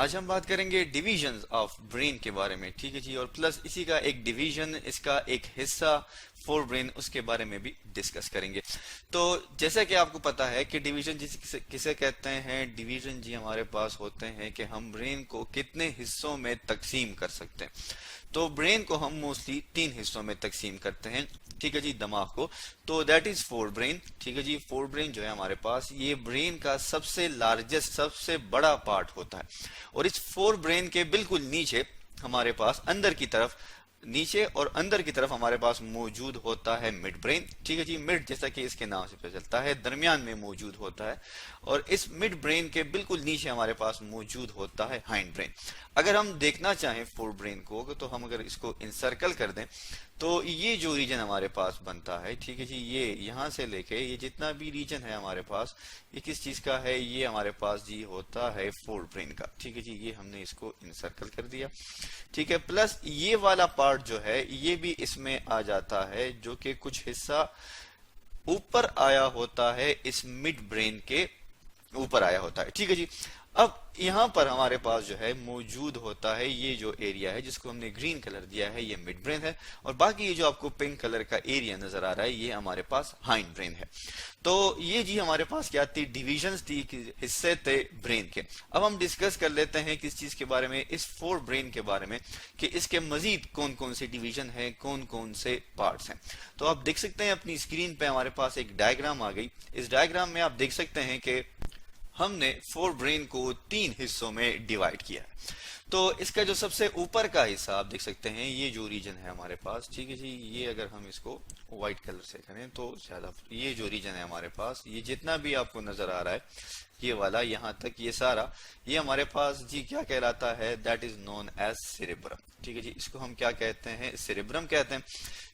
आज हम बात करेंगे डिविजन्स ऑफ ब्रेन के बारे में, ठीक है जी। और प्लस इसी का एक डिवीजन, इसका एक हिस्सा फोर ब्रेन, उसके बारे में भी डिस्कस करेंगे। तो जैसा कि आपको पता है कि डिवीजन किसे कहते हैं। डिवीजन जी हमारे पास होते हैं कि हम ब्रेन को कितने हिस्सों में तकसीम कर सकते हैं। तो ब्रेन को हम मोस्टली तीन हिस्सों में तकसीम करते हैं, ठीक है जी, दिमाग को। तो दैट इज फोर ब्रेन, ठीक है जी। फोर ब्रेन जो है हमारे पास, ये ब्रेन का सबसे लार्जेस्ट, सबसे बड़ा पार्ट होता है। और इस फोर ब्रेन के बिल्कुल नीचे हमारे पास अंदर की तरफ, नीचे और अंदर की तरफ हमारे पास मौजूद होता है मिड ब्रेन, ठीक है जी। मिड जैसा कि इसके नाम से पता चलता है, दरमियान में मौजूद होता है। और इस मिड ब्रेन के बिल्कुल नीचे हमारे पास मौजूद होता है हाइंड ब्रेन। अगर हम देखना चाहें फोर ब्रेन को, तो हम अगर इसको इंसर्कल कर दें, तो ये जो रीजन हमारे पास बनता है, ठीक है जी, ये यहां से लेके ये जितना भी रीजन है हमारे पास, ये किस चीज का है, ये हमारे पास जी होता है फोर ब्रेन का, ठीक है जी। ये हमने इसको इंसर्कल कर दिया, ठीक है। प्लस ये वाला पार्ट जो है ये भी इसमें आ जाता है, जो कि कुछ हिस्सा ऊपर आया होता है, इस मिड ब्रेन के ऊपर आया होता है, ठीक है जी। अब यहां पर हमारे पास जो है मौजूद होता है ये जो एरिया है, जिसको हमने ग्रीन कलर दिया है, ये मिड ब्रेन है। और बाकी ये जो आपको पिंक कलर का एरिया नजर आ रहा है, ये हमारे पास हाइंड ब्रेन है। तो ये जी हमारे पास क्या थी, डिविजन्स थी, हिस्से थे ब्रेन के। अब हम डिस्कस कर लेते हैं किस चीज के बारे में, इस फोर ब्रेन के बारे में, कि इसके मजीद कौन कौन से डिवीजन है, कौन कौन से पार्ट्स हैं। तो आप देख सकते हैं अपनी स्क्रीन पे हमारे पास एक डायग्राम आ गई। इस डायग्राम में आप देख सकते हैं कि हमने फोर ब्रेन को तीन हिस्सों में डिवाइड किया है। तो इसका जो सबसे ऊपर का हिस्सा आप देख सकते हैं, ये जो रीजन है हमारे पास, ठीक है जी, ये अगर हम इसको व्हाइट कलर से करें तो ज्यादा, ये जो रीजन है हमारे पास, ये जितना भी आपको नजर आ रहा है, ये वाला यहां तक, ये सारा, ये हमारे पास जी क्या कहलाता है, that is known as cerebrum, ठीक है जी। इसको हम क्या कहते हैं, सेरेब्रम कहते हैं।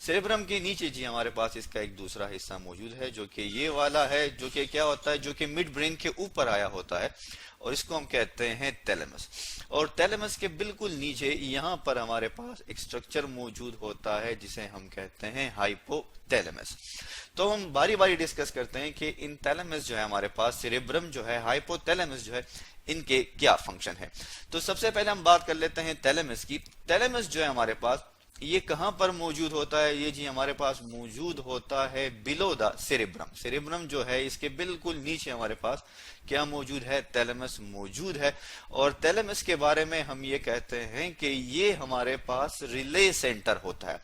सेरेब्रम के नीचे जी हमारे पास इसका एक दूसरा हिस्सा मौजूद है, जो कि ये वाला है, जो कि क्या होता है, जो कि मिड ब्रेन के ऊपर आया होता है, और इसको हम कहते हैं थैलेमस। और थैलेमस के बिल्कुल नीचे यहां पर हमारे पास एक स्ट्रक्चर मौजूद होता है, जिसे हम कहते हैं हाइपोथैलेमस। तो हम बारी बारी डिस्कस करते हैं कि इन थैलेमस जो है हमारे पास, सेरेब्रम जो है, हाइपोथैलेमस जो है, इनके क्या फंक्शन है। तो सबसे पहले हम बात कर लेते हैं थैलेमस की। थैलेमस जो है हमारे पास, ये कहां पर मौजूद होता है, ये जी हमारे पास मौजूद होता है बिलो द सेरेब्रम। सेरेब्रम जो है इसके बिल्कुल नीचे हमारे पास क्या मौजूद है, थैलेमस मौजूद है। और थैलेमस के बारे में हम ये कहते हैं कि ये हमारे पास रिले सेंटर होता है,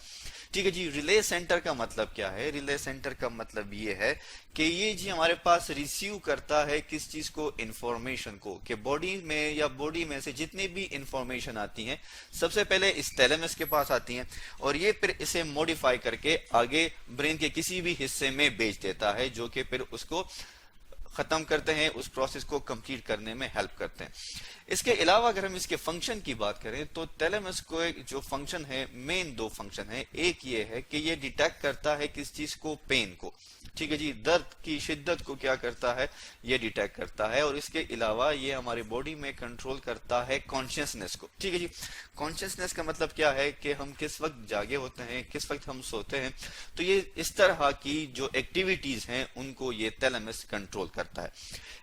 ठीक है जी। रिले सेंटर का मतलब क्या है, रिले सेंटर का मतलब ये है कि ये जी हमारे पास रिसीव करता है किस चीज को, इंफॉर्मेशन को, कि बॉडी में या बॉडी में से जितनी भी इंफॉर्मेशन आती है, सबसे पहले इस थैलेमस के पास आती है, और ये फिर इसे मॉडिफाई करके आगे ब्रेन के किसी भी हिस्से में भेज देता है, जो कि फिर उसको खत्म करते हैं, उस प्रोसेस को कंप्लीट करने में हेल्प करते हैं। इसके अलावा अगर हम इसके फंक्शन की बात करें, तो थैलेमस को एक जो फंक्शन है, मेन दो फंक्शन है। एक ये है कि ये डिटेक्ट करता है किस चीज को, पेन को, ठीक है जी, दर्द की शिद्दत को क्या करता है, ये डिटेक्ट करता है। और इसके अलावा ये हमारी बॉडी में कंट्रोल करता है कॉन्शियसनेस को, ठीक है जी। कॉन्शियसनेस का मतलब क्या है कि हम किस वक्त जागे होते हैं, किस वक्त हम सोते हैं। तो ये इस तरह की जो एक्टिविटीज हैं, उनको ये थैलेमस कंट्रोल करता है।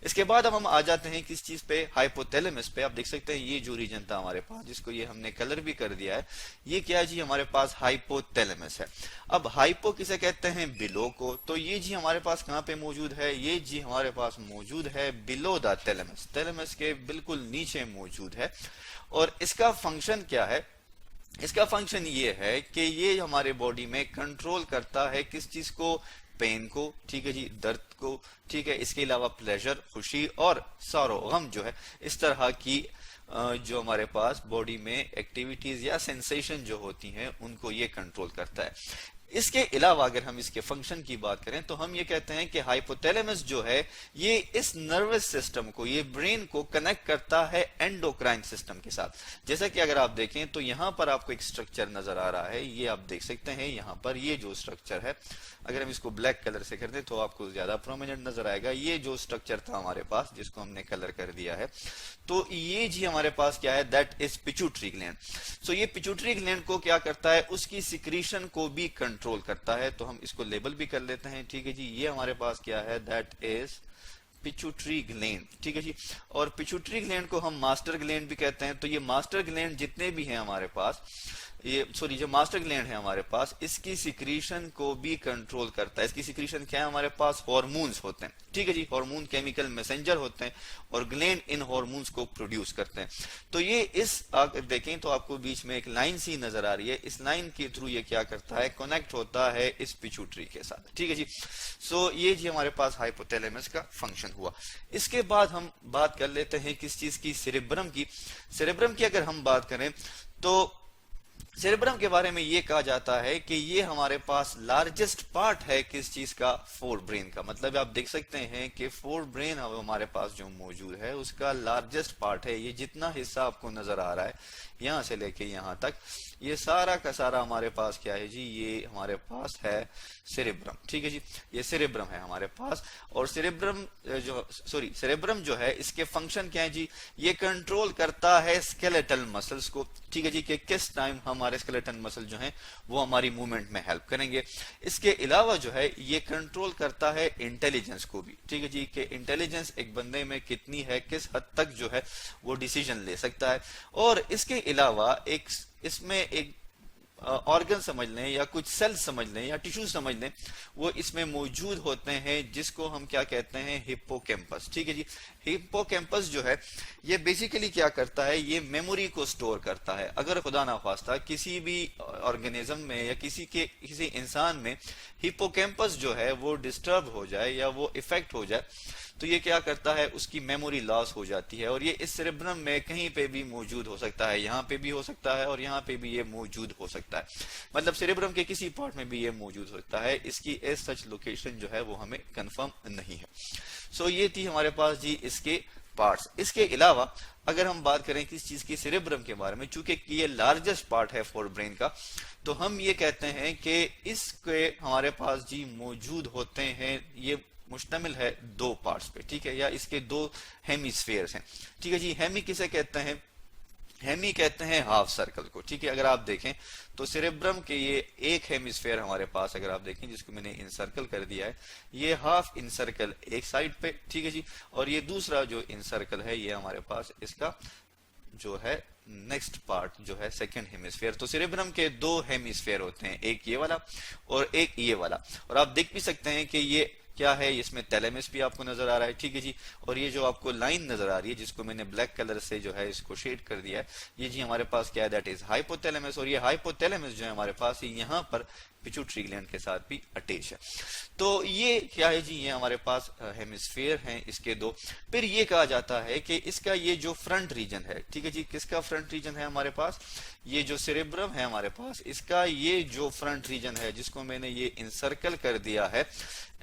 इसके बाद अब हम आ जाते हैं किस चीज पे, हाइपोथैलेमस पे। आप देख सकते हैं ये जो रीजन था हमारे पास, जिसको ये हमने कलर भी कर दिया है, ये क्या है जी, हमारे पास हाइपोथैलेमस है। अब हाइपो किसे कहते हैं, बिलो को। तो ये जी हमारे पास कहां पे मौजूद है, ये जी हमारे पास मौजूद है बिलो द थैलेमस, थैलेमस के बिल्कुल नीचे मौजूद है। और इसका फंक्शन क्या है, इसका फंक्शन ये है कि ये हमारे बॉडी में कंट्रोल करता है किस चीज को, पेन को, ठीक है जी, दर्द को, ठीक है। इसके अलावा प्लेजर, खुशी, और सौरो, गम जो है, इस तरह की जो हमारे पास बॉडी में एक्टिविटीज या सेंसेशन जो होती हैं, उनको ये कंट्रोल करता है। इसके अलावा अगर हम इसके फंक्शन की बात करें, तो हम ये कहते हैं कि हाइपोथैलेमस जो है, ये इस नर्वस सिस्टम को, ये ब्रेन को कनेक्ट करता है एंडोक्राइन सिस्टम के साथ। जैसा कि अगर आप देखें तो यहां पर आपको एक स्ट्रक्चर नजर आ रहा है, ये आप देख सकते हैं यहां पर, ये जो स्ट्रक्चर है, अगर हम इसको ब्लैक कलर से कर दें तो आपको ज्यादा प्रोमिनेंट नजर आएगा। ये जो स्ट्रक्चर था हमारे पास, जिसको हमने कलर कर दिया है, तो ये जी हमारे पास क्या है, दैट इज पिट्यूटरी ग्लैंड। सो ये पिट्यूटरी ग्लैंड को क्या करता है, उसकी सिक्रीशन को भी कंट्रोल करता है। तो हम इसको लेबल भी कर लेते हैं, ठीक है जी। ये हमारे पास क्या है, दैट इज पिट्यूटरी ग्लैंड, ठीक है जी। और पिट्यूटरी ग्लैंड को हम मास्टर ग्लैंड भी कहते हैं। तो ये मास्टर ग्लैंड जितने भी हैं हमारे पास, ये सॉरी जो मास्टर ग्लैंड है हमारे पास, इसकी सिक्रीशन को भी कंट्रोल करता है। इसकी सिक्रीशन क्या है, हमारे पास हार्मोन्स होते हैं, ठीक है जी। हार्मोन केमिकल मैसेंजर होते हैं और ग्लैंड इन हार्मोन्स को प्रोड्यूस करते हैं। तो ये इस अगर देखें तो आपको बीच में एक लाइन सी नजर आ रही है, इस लाइन के थ्रू ये क्या करता है, कनेक्ट होता है इस पिट्यूटरी के साथ, ठीक है जी। सो ये जी हमारे पास हाइपोथैलेमस का फंक्शन हुआ। इसके बाद हम बात कर लेते हैं किस चीज की, सेरेब्रम की। सेरेब्रम की अगर हम बात करें तो सेरेब्रम के बारे में ये कहा जाता है कि ये हमारे पास लार्जेस्ट पार्ट है किस चीज का, फोर ब्रेन का। मतलब आप देख सकते हैं कि फोर ब्रेन हमारे पास जो मौजूद है उसका लार्जेस्ट पार्ट है। ये जितना हिस्सा आपको नजर आ रहा है यहां से लेके यहां तक, ये सारा का सारा हमारे पास क्या है जी, ये हमारे पास है सेरेब्रम, ठीक है जी। ये सेरेब्रम है हमारे पास। और सेरेब्रम जो है इसके फंक्शन क्या है जी, ये कंट्रोल करता है स्केलेटल मसल्स को, ठीक है जी, कि किस टाइम हमारे स्केलेटल मसल जो है वो हमारी मूवमेंट में हेल्प करेंगे। इसके अलावा जो है ये कंट्रोल करता है इंटेलिजेंस को भी, ठीक है जी, कि इंटेलिजेंस एक बंदे में कितनी है, किस हद तक जो है वो डिसीजन ले सकता है। और इसके अलावा इसमें एक ऑर्गन समझ लें या कुछ सेल समझ लें या टिश्यू समझ लें, वो इसमें मौजूद होते हैं जिसको हम क्या कहते हैं, हिप्पोकैम्पस, ठीक है जी। हिप्पोकैम्पस जो है ये बेसिकली क्या करता है, ये मेमोरी को स्टोर करता है। अगर खुदा ना खास्ता किसी भी ऑर्गेनिज्म में या किसी इंसान में हिप्पोकैम्पस जो है वो डिस्टर्ब हो जाए या वो इफेक्ट हो जाए तो ये क्या करता है, उसकी मेमोरी लॉस हो जाती है। और ये इस सेरेब्रम में कहीं पे भी मौजूद हो सकता है, यहाँ पे भी हो सकता है और यहाँ पे भी ये मौजूद हो सकता है। मतलब सेरेब्रम के किसी पार्ट में भी ये मौजूद होता है। इसकी एज सच लोकेशन जो है वो हमें कंफर्म नहीं है। सो ये थी हमारे पास जी इसके पार्ट्स। इसके अलावा अगर हम बात करें किस चीज की, सेरेब्रम के बारे में, चूंकि ये लार्जेस्ट पार्ट है फोर ब्रेन का, तो हम ये कहते हैं कि इसके हमारे पास जी मौजूद होते हैं, ये मुश्तमिल है दो पार्ट्स पे, ठीक है, या इसके दो हेमिस्फेयर्स हैं, ठीक है जी। हेमी किसे कहते हैं, हेमी कहते हैं हाफ सर्कल को, ठीक है। अगर आप देखें तो सेरेब्रम के ये एक हेमिस्फेयर हमारे पास अगर आप देखें जिसको मैंने इनसर्कल कर दिया है, ये हाफ इनसर्कल एक साइड पे, ठीक है जी। और ये दूसरा जो इनसर्कल है ये हमारे पास इसका जो है नेक्स्ट पार्ट जो है सेकंड हेमिस्फेयर। तो सेरेब्रम के दो हेमिस्फेयर होते हैं, एक ये वाला और एक ये वाला। और आप देख भी सकते हैं कि ये क्या है, इसमें थैलेमस भी आपको नजर आ रहा है, ठीक है जी। और ये जो आपको लाइन नजर आ रही है जिसको मैंने ब्लैक कलर से जो है इसको शेड कर दिया है, ये जी हमारे पास क्या है, दैट इज हाइपोथैलेमस। और ये हाइपोथैलेमस जो है हमारे पास यहाँ पर पिट्यूटरी ग्लैंड के साथ भी अटैच है। तो ये क्या है जी, ये हमारे पास हेमिस्फेयर हैं इसके दो। फिर ये कहा जाता है कि इसका ये जो फ्रंट रीजन है, ठीक है जी, किसका फ्रंट रीजन है हमारे पास, ये जो सेरेब्रम है हमारे पास, इसका ये जो फ्रंट रीजन है जिसको मैंने ये इंसर्कल कर दिया है,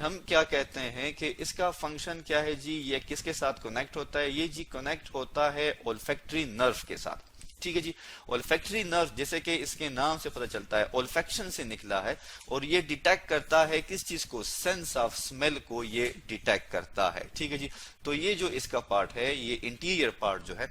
हम क्या कहते हैं कि इसका फंक्शन क्या है जी, ये किसके साथ कनेक्ट होता है, ये जी कनेक्ट होता है ओल्फैक्टरी नर्व के साथ, ठीक है जी। ओल्फैक्टरी नर्व जैसे कि इसके नाम से पता चलता है ओल्फैक्शन से निकला है और ये डिटेक्ट करता है किस चीज को, सेंस ऑफ स्मेल को ये डिटेक्ट करता है, ठीक है जी। तो ये जो इसका पार्ट है, ये इंटीरियर पार्ट जो है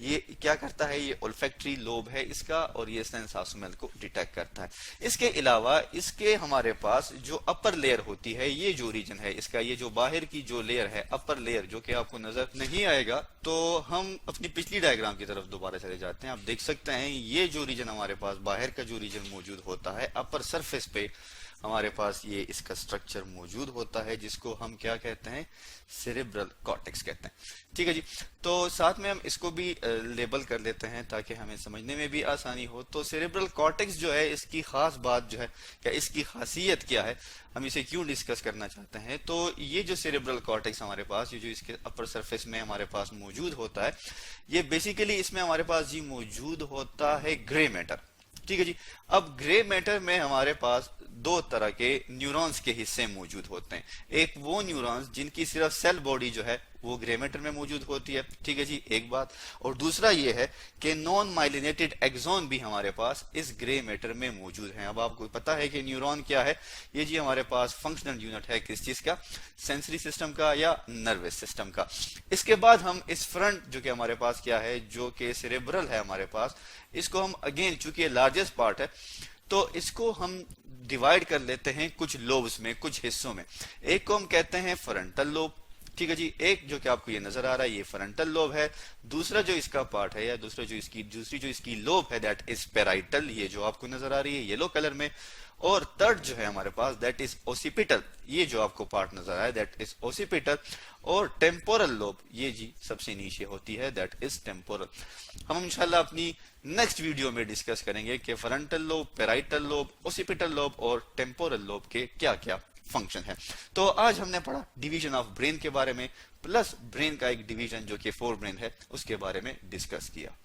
ये क्या करता है, ये ओल्फैक्टरी लोब है इसका और ये सेंस ऑफ स्मेल को डिटेक्ट करता है। इसके अलावा इसके हमारे पास जो अपर लेयर होती है, ये जो रीजन है इसका, ये जो बाहर की जो लेयर है अपर लेयर, जो कि आपको नजर नहीं आएगा, तो हम अपनी पिछली डायग्राम की तरफ दोबारा चले जाते हैं। आप देख सकते हैं ये जो रीजन हमारे पास बाहर का जो रीजन मौजूद होता है अपर सरफेस पे, हमारे पास ये इसका स्ट्रक्चर मौजूद होता है जिसको हम क्या कहते हैं, सेरेब्रल कॉर्टेक्स कहते हैं, ठीक है जी। तो साथ में हम इसको भी लेबल कर लेते हैं ताकि हमें समझने में भी आसानी हो। तो सेरेब्रल कॉर्टेक्स जो है इसकी खास बात जो है, या इसकी खासियत क्या है, हम इसे क्यों डिस्कस करना चाहते हैं। तो ये जो सेरेब्रल कॉर्टेक्स हमारे पास, ये जो इसके अपर सरफेस में हमारे पास मौजूद होता है, ये बेसिकली इसमें हमारे पास जी मौजूद होता है ग्रे मैटर, ठीक है जी। अब ग्रे मैटर में हमारे पास दो तरह के न्यूरॉन्स के हिस्से मौजूद होते हैं। एक वो न्यूरॉन्स जिनकी सिर्फ सेल बॉडी जो है वो ग्रे मैटर में मौजूद होती है, ठीक है जी, एक बात। और दूसरा ये है कि नॉन माइलिनेटेड एक्सॉन भी हमारे पास इस ग्रे मैटर में मौजूद है। अब आपको पता है कि न्यूरॉन क्या है, ये जी हमारे पास फंक्शनल यूनिट है किस चीज का, सेंसरी सिस्टम का या नर्वस सिस्टम का। इसके बाद हम इस फ्रंट जो कि हमारे पास क्या है, जो कि सेरेब्रल है हमारे पास, इसको हम अगेन चूंकि लार्जेस्ट पार्ट है तो इसको हम डिवाइड कर लेते हैं कुछ लोब्स में, कुछ हिस्सों में। एक को हम कहते हैं फ्रंटल लोब, ठीक है जी। एक जो कि आपको ये नजर आ रहा है ये फ्रंटल लोब है, दूसरा जो इसका पार्ट है या दूसरी जो इसकी लोब है दैट इज पेराइटल, ये जो आपको नजर आ रही है येलो कलर में। और थर्ड जो है हमारे पास दैट इज ओसिपिटल, ये जो आपको पार्ट नजर आ रहा है दैट इज ओसिपिटल। और टेम्पोरल लोब ये जी सबसे नीचे होती है दैट इज टेम्पोरल। हम इंशाल्लाह अपनी नेक्स्ट वीडियो में डिस्कस करेंगे कि frontal lobe, parietal lobe, occipital lobe और टेम्पोरल लोब के क्या क्या फंक्शन है। तो आज हमने पढ़ा डिवीजन ऑफ ब्रेन के बारे में, प्लस ब्रेन का एक डिवीजन जो कि फोर ब्रेन है उसके बारे में डिस्कस किया।